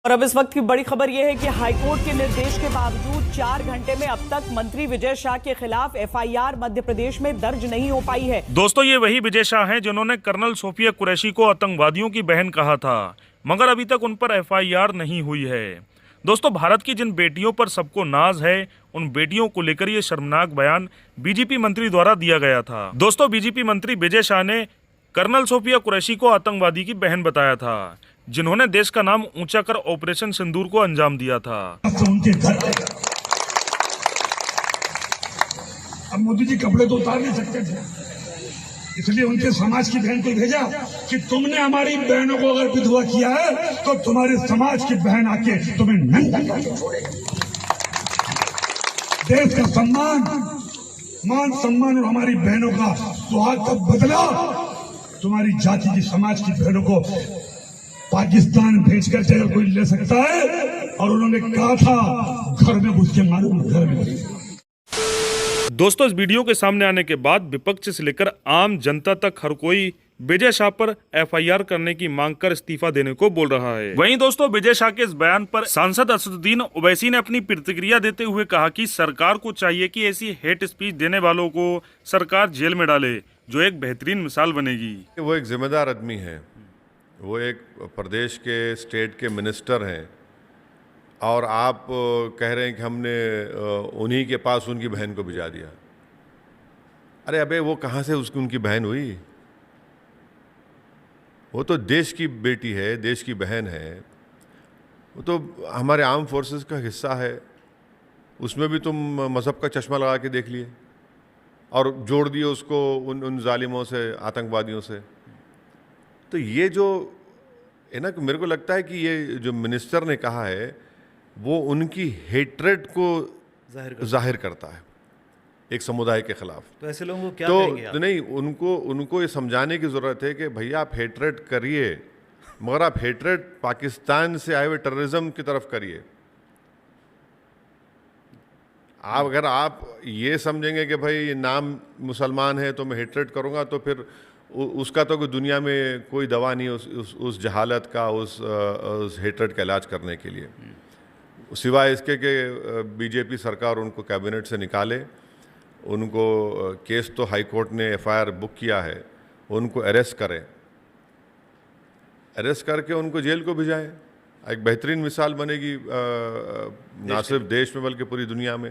और अब इस वक्त की बड़ी खबर यह है कि हाईकोर्ट के निर्देश के बावजूद 4 घंटे में अब तक मंत्री विजय शाह के खिलाफ एफआईआर मध्य प्रदेश में दर्ज नहीं हो पाई है। दोस्तों, ये वही विजय शाह हैं जिन्होंने कर्नल सोफिया कुरैशी को आतंकवादियों की बहन कहा था, मगर अभी तक उन पर एफआईआर नहीं हुई है। दोस्तों, भारत की जिन बेटियों पर सबको नाज है, उन बेटियों को लेकर ये शर्मनाक बयान बीजेपी मंत्री द्वारा दिया गया था। दोस्तों, बीजेपी मंत्री विजय शाह ने कर्नल सोफिया कुरैशी को आतंकवादी की बहन बताया था, जिन्होंने देश का नाम ऊंचा कर ऑपरेशन सिंदूर को अंजाम दिया था। उनके घर अब मोदी जी कपड़े तो उतार नहीं सकते थे, इसलिए उनके समाज की बहन को भेजा कि तुमने हमारी बहनों को अगर विधवा किया है तो तुम्हारे समाज की बहन आके तुम्हें नंगा करके छोड़ेगी। देश का सम्मान, मान सम्मान और हमारी बहनों का सुहाग का बदला तुम्हारी जाति की समाज की बहनों को पाकिस्तान भेजकर अगर कोई ले सकता है, और उन्होंने कहा था घर में घुस के मालूम घर में। दोस्तों, इस वीडियो के सामने आने के बाद विपक्ष से लेकर आम जनता तक हर कोई विजय शाह पर एफआईआर करने की मांग कर इस्तीफा देने को बोल रहा है। वहीं दोस्तों, विजय शाह के इस बयान पर सांसद असदुद्दीन ओवैसी ने अपनी प्रतिक्रिया देते हुए कहा कि सरकार को चाहिए कि ऐसी हेट स्पीच देने वालों को सरकार जेल में डाले, जो एक बेहतरीन मिसाल बनेगी। वो एक जिम्मेदार आदमी है, वो एक प्रदेश के स्टेट के मिनिस्टर हैं, और आप कह रहे हैं कि हमने उन्हीं के पास उनकी बहन को भिजा दिया। अरे अबे, वो कहाँ से उनकी बहन हुई? वो तो देश की बेटी है, देश की बहन है, वो तो हमारे आर्म फोर्सेस का हिस्सा है। उसमें भी तुम मज़हब का चश्मा लगा के देख लिए और जोड़ दिए उसको उन जालिमों से, आतंकवादियों से। तो ये जो है ना, मेरे को लगता है कि ये जो मिनिस्टर ने कहा है वो उनकी हेट्रेड को जाहिर करता है एक समुदाय के खिलाफ। तो ऐसे लोगों को क्या कहेंगे आप? तो नहीं, उनको ये समझाने की ज़रूरत है कि भैया आप हेट्रेड करिए, मगर आप हेट्रेड पाकिस्तान से आए हुए टेररिज्म की तरफ करिए। अगर आप ये समझेंगे कि भाई नाम मुसलमान है तो मैं हेट्रेड करूँगा, तो फिर उसका तो कोई दुनिया में कोई दवा नहीं उस जहालत का, उस हेट्रेड का इलाज करने के लिए, सिवाय इसके कि बीजेपी सरकार उनको कैबिनेट से निकाले। उनको केस तो हाई कोर्ट ने एफआईआर बुक किया है, उनको अरेस्ट करें, अरेस्ट करके उनको जेल को भिजाएं। एक बेहतरीन मिसाल बनेगी ना सिर्फ देश में बल्कि पूरी दुनिया में।